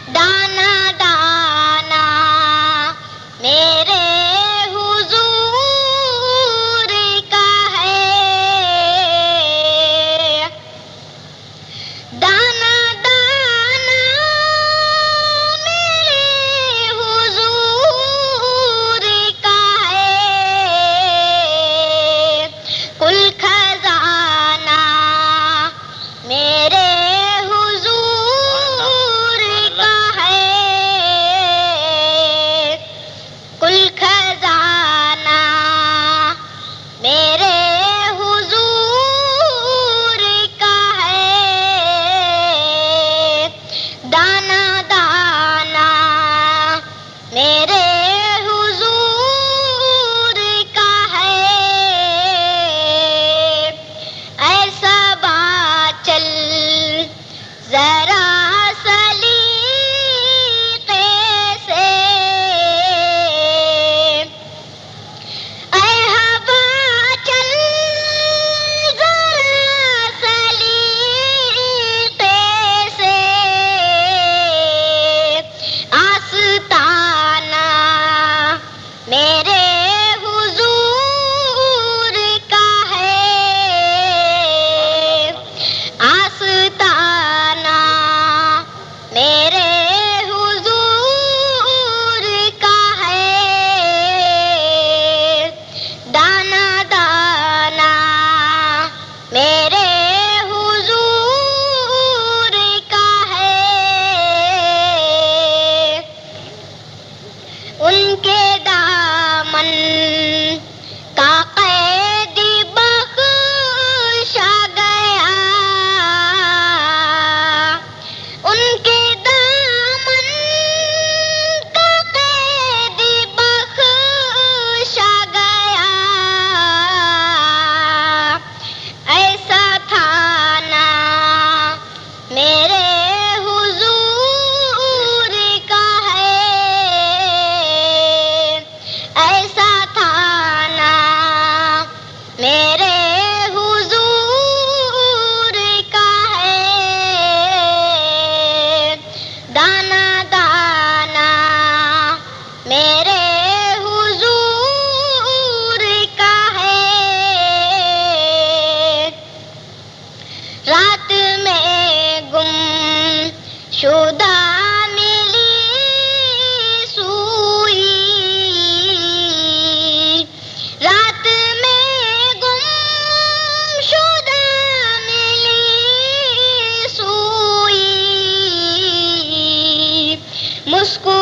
दाना दाना मेरे हुजूर का है, दाना दाना मेरे हुजूर का है, कुल खजाना मेरे हुजूर का है, कुल खजाना मेरे हुजूर का है, दाना दाना मेरे हुजूर का है। ऐसा बाचल जरा सलीके से, ऐ हवा चल जरा सलीके से, आस्ताना मेरे हुजूर का है, आस्ताना मेरे हुजूर का है, दाना दाना मेरे हुजूर का है। उनके दामन का कैदी बख्शा गया, उनके दामन का कैदी बख्शा गया। ऐसा थाना मेरे हुजूर का है, ऐसा थाना मेरे हुजूर का है, दाना दाना मेरे हुजूर का है। रात में गुमशुदा मिली सुई, रात में गुमशुदा मिली सुई, मुस्कुरा